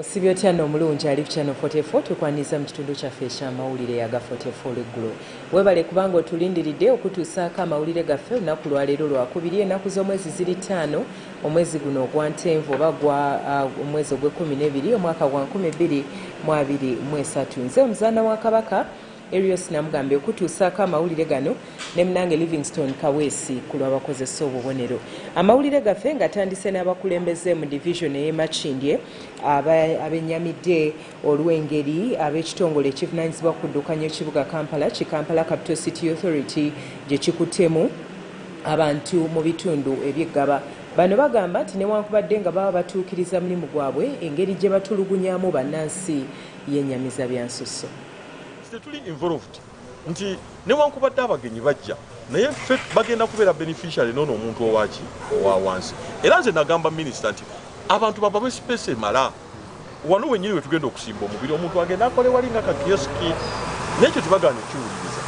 Osibyo tyano omulungi ali ku Channel 44 tukwaniza mu kitundu kyaffe eky'amawulire aga 44 Olweggulo. Webale kubanga otulindiridde okutuusaako amawulire gaffe olunaku lwaleero lwakubiri ennaku z'omwezi ziri 5 omwezi guno ogwa Ntenvu oba gwa omwezi ogw'e12 omwaka gwa 2023. Nze omuzaana wa Kabaka Erios Namugambe okutuusaako amawulire gano ne Munange Livingstone Kaweesi ku lw'abakozesa obubonero. Amawulire gaffe ng'atandise n'abakulembeze mu division ey'e Makindye abennyamidde olw'engeri ab'ekitongole ekivunaanyizibwa ku kuddukanya ekibuga Kampala Kampala Capital City Authority gye kikuttemu abantu mu bitundu eby'eggaba. Bano bagamba nti newankubadde nga baba batuukiriza mulimu gwabwe engeri gye batulugunyaamu bannansi y'ennyamiza byansusso. Tuli involved nti newankubadde abagenyi bajja naye ffe bagenda kubeera beneficiary nono omuntu owaki owa wansi. Era nze nagamba minisita nti abantu babawe space emala wano wenyini we tugenda okusimba omubiri omuntu agenda akole wali nga kakioski nekyo tubagana ekiwuliriza.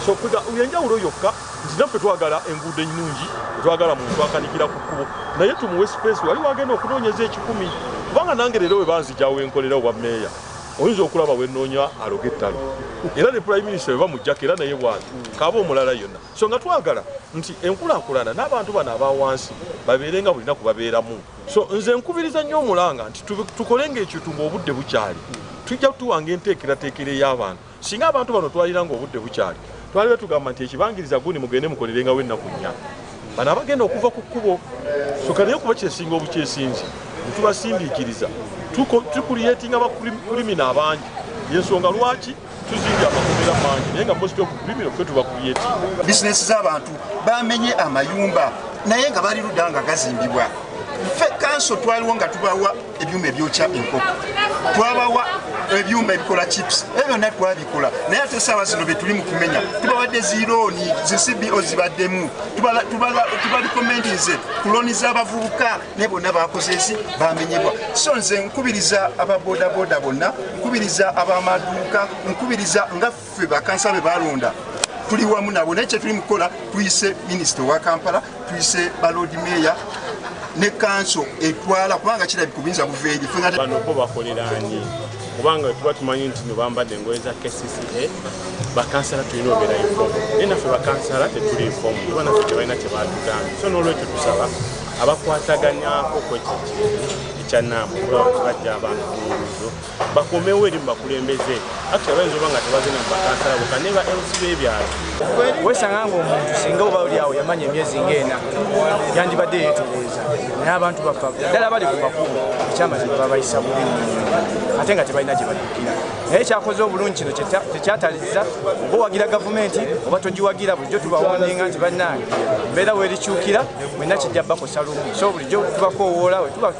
So uyenjawulo yokka nti naffe twagala enguudo ennungi twagala muntu akanikira ku kkubo naye tumuwe space wali wagenda okunoonyeza 1,000 kubanga nange leero we banzijawo enkolera obwa meeya oyinza okulaba wenoonya aloga ettalo era ne prime minister bamujjako era naye bwati kaaba omulala yonna. So nga twagala nti enkulaakulana n'abantu bano abawansi babeerenga bulina kubabeeramu. So nze nkubiriza nnyo omulanga nti tukolenga ekyo nga obudde bukyali tujja tuwanga enteekerateekera ey'abantu. Singa abantu bano twalira nga obudde bukyali twalibe tugamba nti ekibangiriza gundi mugende mukolerengawo ennaku 4 bano abagenda okuva ku kkubo. So kanaye kuba kyesinga obukyesinzi nitubasindiikiriza tukuliyetinga abakulimina abangi yensonga lwaki tuzimbye amakomera mangi naye nga most of kulimina ffe tubakuliyetinga. Bizinesi z'abantu bamenye amayumba naye nga bali ludda nga gazimbibwa. Ffe kanso twaliwo nga tubawa ebyuma ebyokya enkoko twabawa ebyuma ebikola chips ebyo byonna twabikola naye ate essaawa zino bye tuli mu kumenya tubawadde zirooni zi-CBO zibaddemu tubalikomendize ku looni z'abavubuka naye bonna bakoze ezi bamenyebwa. So nze nkubiriza ababoodabooda bonna nkubiriza ab'amaduuka nkubiriza nga ffe bakansa be balonda tuli wamu nabo naye kye tuli mu kukola tuyise minisita wa Kampala tuyise baloodi meeya ne kanso etwala kubanga kirabika obuyinza buveeri bano bo bakoleraani kubanga tuba tumanyi nti nibambadde engoye za KCCA bakansala tulina obeera informu naye naffe bakansala tetuli informu kuba naffe tebalina kye batugambye. So n'olwekyo tusaba abakwataganyako kwekyo ekyanaamu kulaba tebajja abantu mubuzo bakomewo eri mu bakulembeze actually bayinza oba nga tebagenda mu bakansala bokka ne ba LC b'ebyalo. Wesanga ng'omuntu singa oba oli awo yamanya emyezi ng'ena yandibadde yeetereeza naye abantu bafa ddala bali ku makubo ekyamazima babayisa bubi ate nga tebalina gye baddukira. Naye kyakoze obulungi kino tekyataliza oba owagira gavumenti oba togiwagira bulijjo tubawondinga nti bannange mbeera weerikyukira mwenna kijja bakosa lumu. So bulijjo tubakoowoola we tuba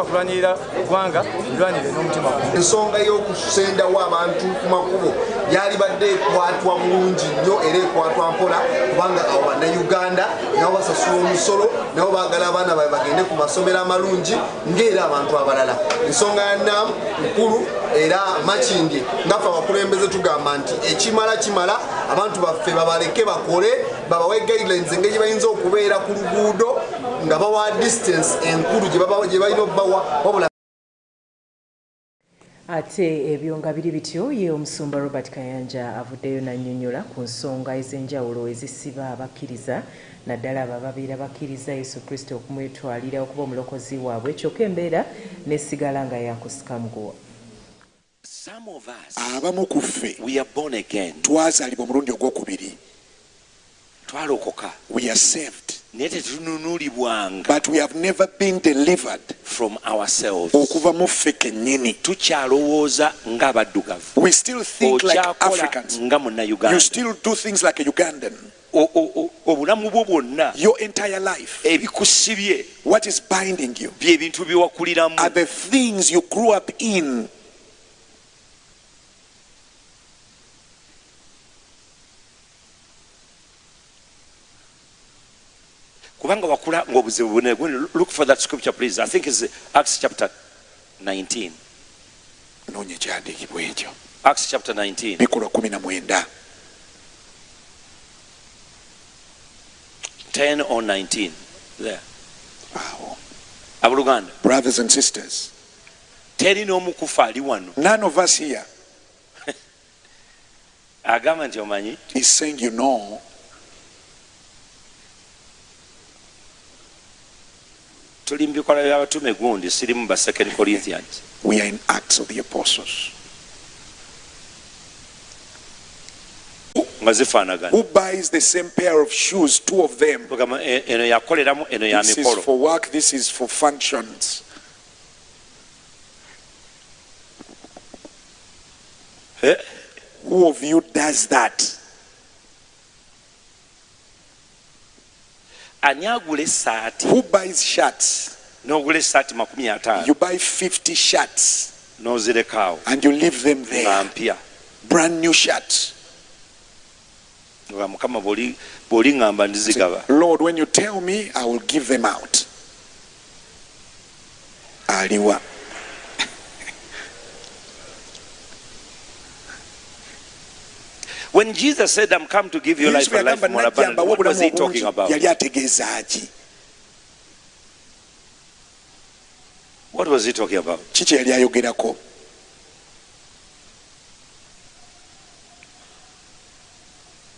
kulwanirira ggwanga ndwanire n'omutima gumu. Ensonga y'okusendawo abantu ku makubo yalibadde ekwatwa bulungi nnyo era ekwatwa mpola kubanga abo bannayuganda nabo basasula omusolo nabo baagala abaana baabwe bagende ku masomero amalungi ng'era abantu abalala. Ensonga ya nnaamu nkulu era Makindye ngaffe abakulembeze tugamba nti ekimala kimala abantu baffe babaleke bakole babawe guidelines engeri gye bayinza okubeera ku luguudo nga bawa distance enkulu gye balina obbawa wabula. Ate ebyo nga biri bityo ye omusumba Robert Kayanja avuddeyo n'annyonnyola ku nsonga ez'enjawulo ezisiba abakkiriza naddala abo ababeera bakkiriza Yesu Kristo okumwetwalira okuba omulokozi waabwe kyokka embeera n'essigala nga yakusika muguwa. Abamu ku ffe twazaalibwa omulundi ogwokubiri twalokoka. we are saved Naye tetununulibwanga but we have never been delivered from ourselves. okuva mu ffe kennyini. Tukyalowooza ng'abaddugavu. We still think like Africans. nga munnayuganda. You still do things like a Ugandan. Obulamu bwo bwonna Your entire life, ebikusibye what is binding you bye bintu bye wakuliramu are the things you grew up in. kubanga wakula ng'obuzibu bune. Look for that scripture please. I think it's Acts chapter 19. Noonya ekyandiikibwa ekyo. Acts chapter 19. Bikolwa 19. 10 or 19. There. Wow. Abooluganda. Brothers and sisters, teri n'omukufa ali wano. None of us here Agamba nti omanyi is saying, you know, tuli mu bikola by'abatume gundi sirimu ba 2 Corinthians. we are in Acts of the Apostles. Nga zifaanagana. Who buys the same pair of shoes, two of them? Tugamba eno yakoleramu eno ya This is mikolo. for work, this is for functions. Who of you does that? Ani agula essaati Who buys shirts? n'ogula essaati 50 You buy 50 shirts n'ozirekaawo and you leave them nga there. mpya. Brand new shirts. Nga Mukama bw'oli ŋŋamba ndizigaba. Lord, when you tell me, I will give them out. Aliwa. When Jesus said, I'm come to give you life and life more abundantly, what was he talking about? Yali ategeeza ki? What was he talking about? Ki kye yali ayogerako?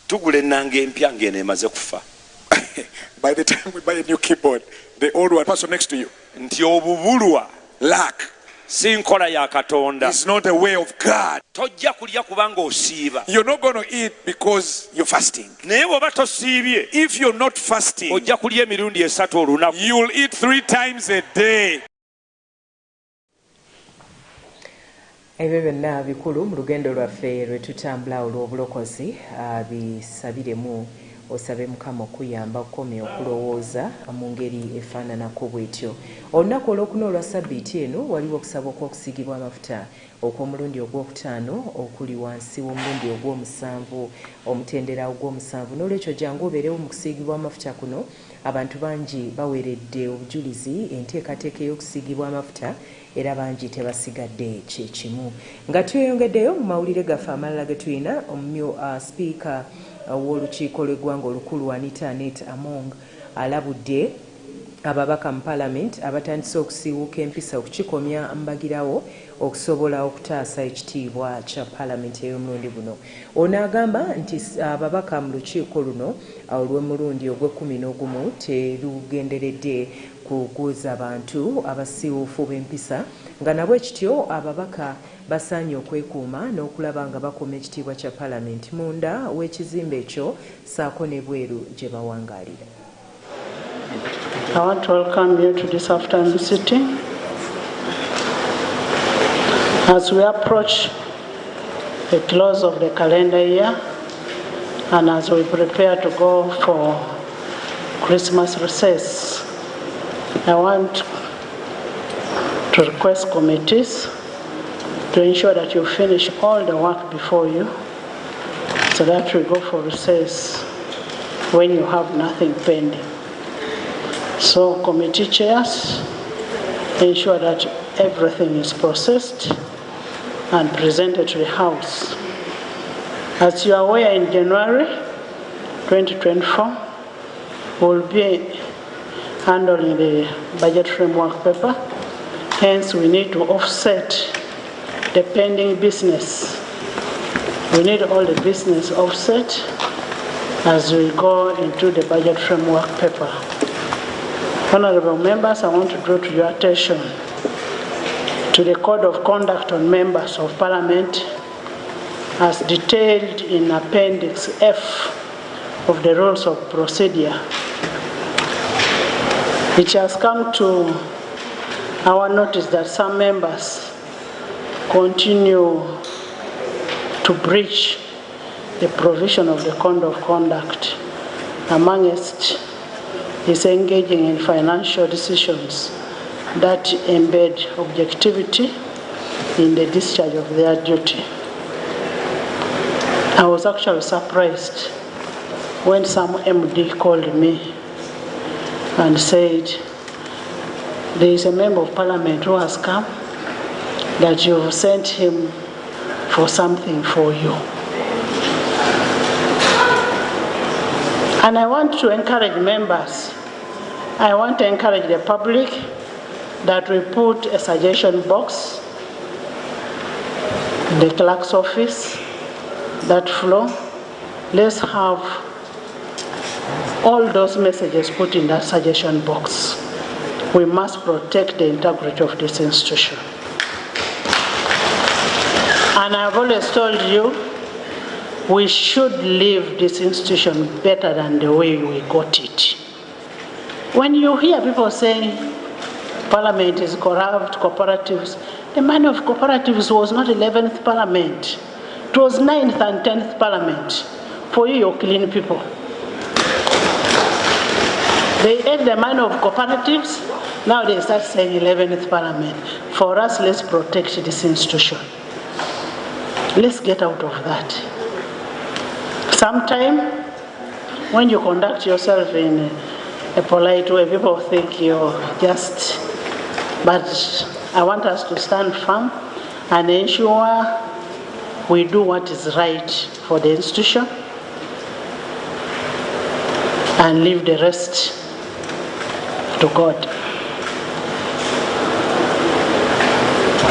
Tugula ennanga empya ng'eno emaze kufa. By the time we buy a new keyboard, the old one, person next to you, Nti obubulwa lack si nkola ya Katonda. is not a way of God. Tojja kulya kubanga osiiba. You're not going to eat because you're fasting. Naye bw'oba tosiibye If you're not fasting, ojja kulya emirundi 3 olunaku. you'll eat 3 times a day. Ebyo byonna bikulu mu lugendo lwaffe lwe tutambula olw'obulokozi. Bisabiremu osabe Mukama okuyamba okukomya okulowooza mu ngeri efaananako bw'etyo. Olunaku olwokuna olwa Ssabbiiti eno waliwo okusaba okw'okusiigibwa amafuta okw'omulundi ogwokutaano okuli wansi w'omulundi ogw'omusanvu omutendera ogw'omusanvu. N'olwekyo jangu obeerewo mu kusiigibwa amafuta kuno. Abantu bangi baweeredde obujulizi enteekateeka y'okusiigibwa amafuta era bangi tebasigadde kyekimu. Nga tweyongeddeyo mu mawulire gaffe amalala ge tulina, sipiika w'olukiiko lw'eggwanga olukulu Anita Among alabudde ababaka mu Parliament abatandise okusiiwuuka empisa okukikomya mbagirawo okusobola okutaasa ekitiibwa kya Parliament ey'omulundi guno. Ono agamba nti ababaka mu lukiiko luno olw'omulundi ogw'11 terugenderedde kuguza abantu abasiiwuufu b'empisa, nga nabwe kityo ababaka basaanye okwekuuma n'okulaba nga bakoma ekitiibwa kya Parliament munda w'ekizimbe ekyo saako ne bweru gye bawangaalira. I want to welcome you to this afternoon sitting. As we approach the close of the calendar year and as we prepare to go for Christmas recess, I want to request committees to ensure that you finish all the work before you so that we go for recess when you have nothing pending. So committee chairs ensure that everything is processed and presented to the House. As you are aware, in January 2024, we'll be handling the budget framework paper. Hence, we need to offset the pending business. We need all the business offset as we go into the budget framework paper. Honorable members, I want to draw to your attention to the Code of Conduct on Members of Parliament as detailed in Appendix F of the Rules of Procedure. It has come to our notice that some members continue to breach the provision of the Code of Conduct. Amongst is engaging in financial decisions that embed objectivity in the discharge of their duty. I was actually surprised when some MD called me and said, there is a member of Parliament who has come, that you've sent him for something for you. And I want to encourage members, I want to encourage the public that we put a suggestion box the clerk's office, that floor. Let's have all those messages put in that suggestion box. We must protect the integrity of this institution. And I've always told you, we should leave this institution better than the way we got it. When you hear people saying Parliament is corrupt, cooperatives, the money of cooperatives was not 11th Parliament. It was 9th and 10th Parliament. For you, you're killing people. They ate the money of cooperatives, now they start saying 11th Parliament. For us, let's protect this institution. Let's get out of that. Sometime, when you conduct yourself in a polite way, people think you're just, but I want us to stand firm and ensure we do what is right for the institution and leave the rest to God.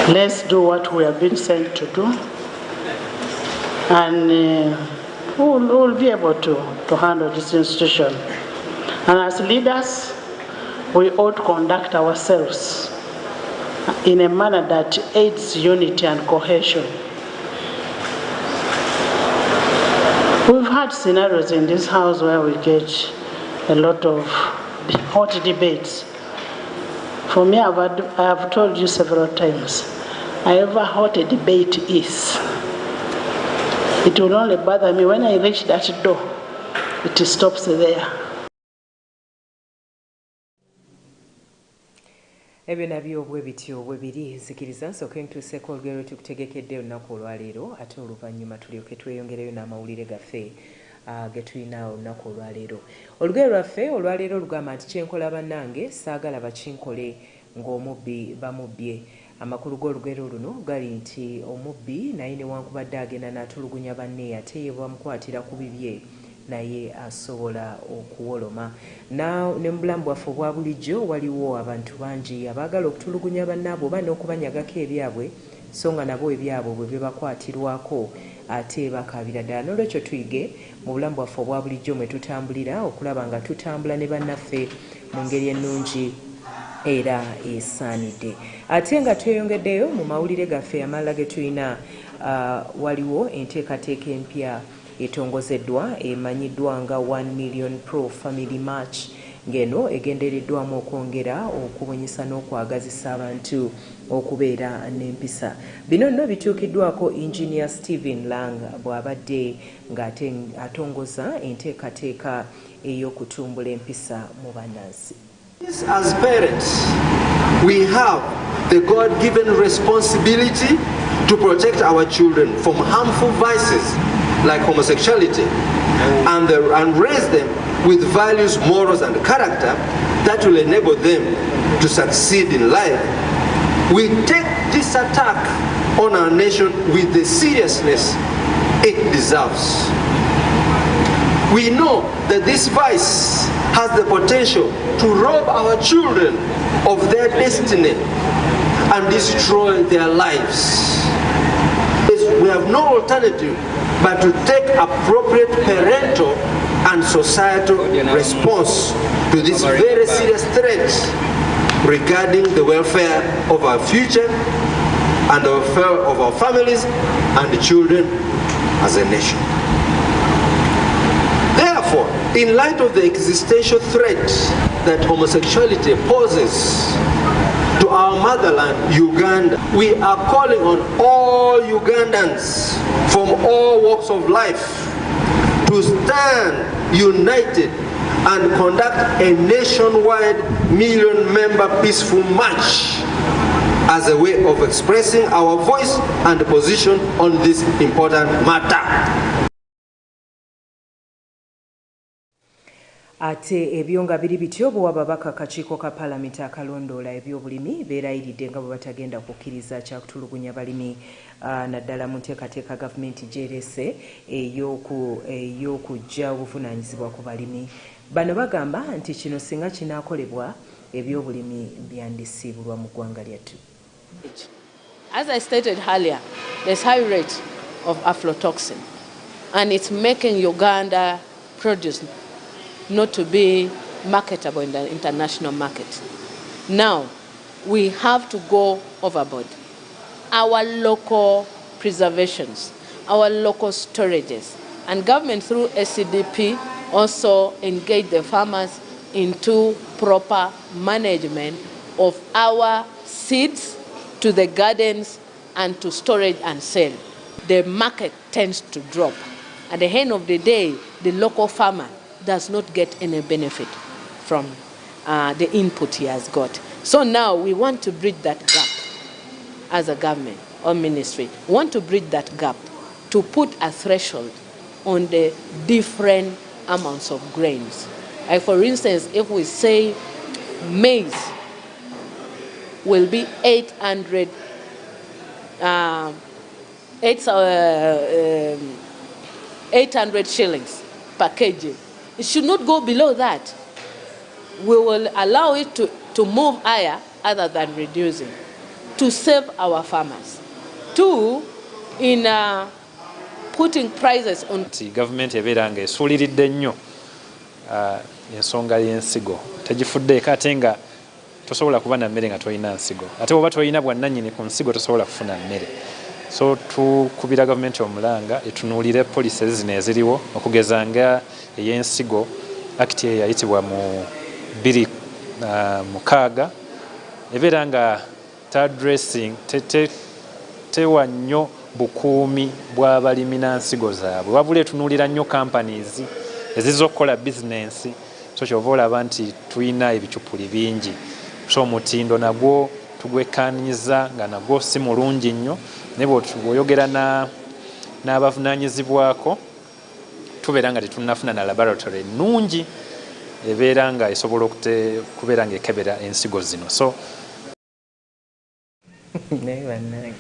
Let's do what we have been sent to do, and we'll be able to handle this institution. And as leaders, we ought to conduct ourselves in a manner that aids unity and cohesion. We've had scenarios in this house where we get a lot of hot debates. For me, I have told you several times, however hot a debate is, it will only bother me when I reach that door. It stops there. Ebyo nabyo bwebityo bwebiri nzikiriza nsooke ntuuseeko olugero tukutegekedde olunaku olwaleero ate oluvannyuma tulyoke tweyongereyo n'amawulire gaffe ge tulina olunaku olwaleero. Olugero lwaffe olwaleero lugamba nti kyenkola bannange saagala bakinkole ng'omubbi bamubbye. Amakulu g'olugero luno gali nti omubbi naye newankubadde agenda n'atulugunya banne ate ye bamukwatira ku bibye naye asobola okuwoloma. Ne mu bulamu bwaffe obwa bulijjo waliwo abantu bangi abaagala okutulugunya bannaabwe oba n'okubanyagako ebyabwe so nga nabo ebyabwe bwe bibakwatirwako ate bakaabira ddala. N'olwekyo tuyige mu bulamu bwaffe obwa bulijjo mwe tutambulira okulaba nga tutambula ne bannaffe mu ngeri ennungi era esaanidde. Ate nga tweyongeddeyo mu mawulire gaffe amalala ge tulina, waliwo enteekateeka empya etongozeddwa emanyiddwa nga 1 Million Pro Family March ng'eno egendereddwamu okwongera okubunyisa n'okwagazisa abantu okubeera n'empisa. Bino nno bituukiddwako Engineer Stephen Lang bw'abadde ng'ate atongoza enteekateeka ey'okutumbula empisa mu bannansi. As parents, we have the God-given responsibility to protect our children from harmful vices like homosexuality and raise them with values, morals and character that will enable them to succeed in life. We take this attack on our nation with the seriousness it deserves. We know that this vice has the potential to rob our children of their destiny and destroy their lives. We have no alternative but to take appropriate parental and societal response to this very serious threat regarding the welfare of our future and the welfare of our families and the children as a nation. Therefore, in light of the existential threat that homosexuality poses to our motherland, Uganda, we are calling on all Ugandans from all walks of life to stand united and conduct a nationwide million-member peaceful march as a way of expressing our voice and position on this important matter. Ate ebyo nga biri bityo bwe wababaka akakiiko ka Paalamenti akalondoola ebyobulimi beerayiridde nga bwe batagenda kukkiriza kyakutulugunya balimi naddala mu nteekateeka gavumenti gy'erese ey'okujja obuvunaanyizibwa ku balimi. Bano bagamba nti kino singa kinaakolebwa ebyobulimi byandisiibulwa mu ggwanga lyattu. as I stated earlier, there's high rate of aflatoxin, and it's making Uganda produce not to be marketable in the international market. Now, we have to go overboard. Our local preservations, our local storages, and government through SCDP also engage the farmers into proper management of our seeds to the gardens and to storage and sale. The market tends to drop. At the end of the day, the local farmer does not get any benefit from the input he has got. So now we want to bridge that gap as a government or ministry. We want to bridge that gap to put a threshold on the different amounts of grains. Like for instance, if we say maize will be 800 shillings per kg. It should not go below that. We will allow it to move higher other than reducing, to save our farmers. Two, in putting prices on... Government ebeeranga esuuliridde nnyo ensonga y'ensigo. Tegifuddeeko ate nga tosobola kuba na mmere nga tolina nsigo. Ate bw'oba tolina bwannannyini ku nsigo tosobola kufuna mmere. So tukubira gavumenti omulanga etunuulire policies zino eziriwo okugeza nga ey'ensigo akiti eyayitibwa mu 2006 ebeera nga tadressing tewa nnyo bukuumi bw'abalimi na nsigo zaabwe, wabula etunuulira nnyo companies eziza okukola bizinensi. So kyova olaba nti tulina ebicupuli bingi, so omutindo nagwo tugwekkaanyiza nga nagwo si mulungi nnyo, naye bw'oyogera n'abavunaanyizibwako tubeera nga tetunnafuna na laboratory ennungi ebeera nga esobola kubeera nga ekebera ensigo zino. So naye bannange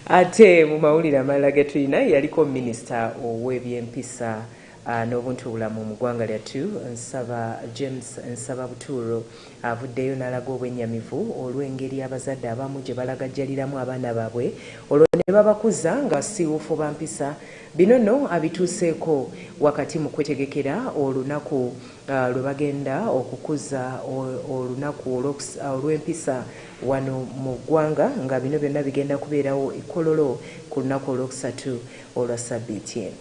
ate mu mawulire amalala ge tulina yaliko minisita ow'ebyempisa n'obuntubulamu mu ggwanga lyattu Nsaba James Nsaba Butuuro avuddeyo n'alaga obwennyamivu olw'engeri abazadde abamu gye balagajjaliramu abaana baabwe olwo ne babakuza nga basiiwuufu ba mpisa. Bino nno abituuseeko wakati mu kwetegekera olunaku lwe bagenda okukuza olunaku olw'empisa wano mu ggwanga, nga bino byonna bigenda kubeerawo e Kololo ku lunaku olwokusatu olwa Ssabbiiti eno.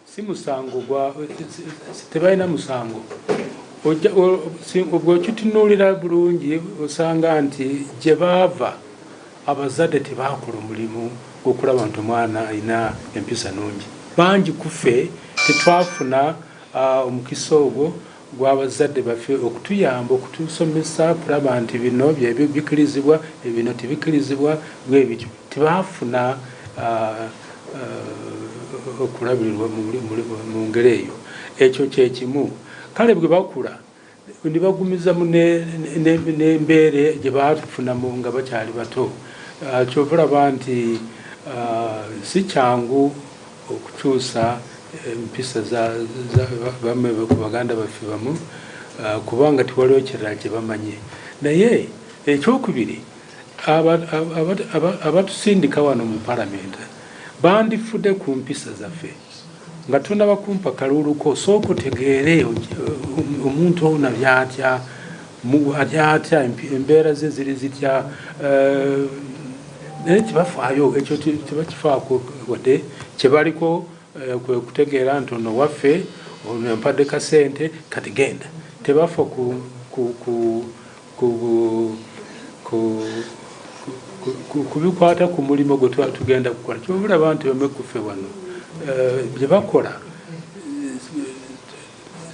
Si musango tebalina musango. Bw'okitunuulira bulungi osanga nti gye baava abazadde tebakola omulimu gw'okulaba nti omwana alina empisa nungi. Bangi kuffe tetwafuna omukisa ogwo gw'abazadde baffe okutuyamba okutusomesa kulaba nti bino byebyo bikirizibwa ebino tebikkirizibwa bwe bityo. Tebaafuna okulabirirwa mu ngeri eyo. Ekyo kyekimu. Kale bwe bakula ne bagumizaamu n'embeera gye baafunamu nga bakyali bato. Kyova olaba nti si kyangu okukyusa empisa bamme ku baganda baffe bamu kubanga tiwaliwo kirala kye bamanye. Naye ekyokubiri abatusindika wano mu palamenti bandifudde ku mpisa zaffe nga tunaba kumpa kaluluko sooka otegeere omuntu ono byatya embeera ze ziri zitya naye tebafaayo ekyo tebakifaako wadde kyebaliko kwe kutegeera nti ono waffe ono empadde kasente kati genda. Tebafa kubikwata ku mulimu gwe tugenda kukola. Kyobulaba nti bamekuffe wano bye bakola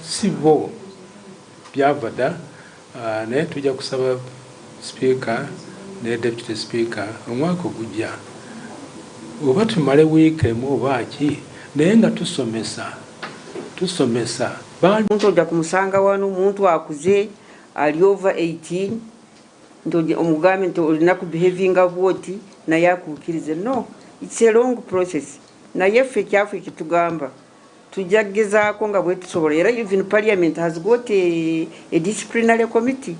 si bo byava dda. Naye tujja kusaba sipiika ne deputy speaker omwaka ogujja oba tumale wiiki emu oba ki naye nga tusomesa omuntu ojja kumusanga wano omuntu akuze ali over 18 nti omugambe nti olina kubehavinga bwoti naye akuukirize. No, it's a long process. Naye ffe ekyaffe ekitugamba tujja kugezaako nga bwe tusobola. Era even parliament has got a disciplinary committee.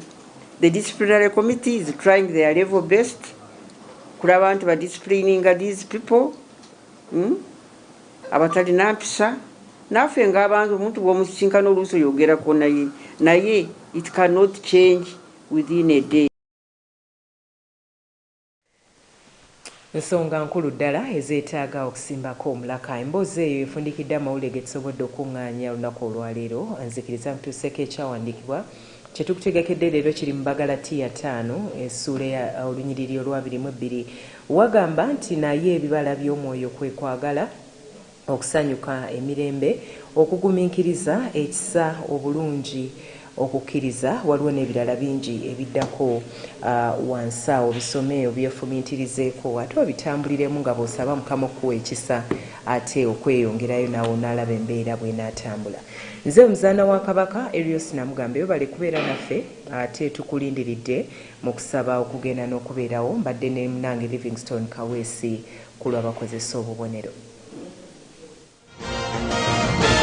The disciplinary committee is trying their level best kulaba nti badisciplininga these people abatalina mpisa naffe ng'abantu omuntu bw'omusinkana oluusi oyogerako naye it cannot change within a day. Ensonga nkulu ddala ezeetaaga okusimbako omulaka. Emboozi eyo efundikidde amawulire getusobodde okuŋŋaanya olunaku olwaleero. Nzikiriza mutuuseeko ekyawandiikibwa kye tukutegekedde leero kiri mu Baggalatiya 5 essuula ya olunyiriri olwa 22 wagamba nti naye ebibala by'omwoyo kwe kwagala okusanyuka emirembe okugumiikiriza ekisa obulungi okukkiriza waliwo n'ebirala bingi ebiddako wansi awo bisome obyefumiitirizeeko ate obitambuliremu nga bw'osaba Mukama okuwa ekisa ate okweyongerayo naawe onaalaba embeera bw'enaatambula. Nze omuzaana wa Kabaka Erios Namugambe bale kubeera naffe ate tukulindiridde mu kusaba okugenda n'okubeerawo mbadde ne Munange Livingstone Kaweesi ku lw'abakozesa obubonero.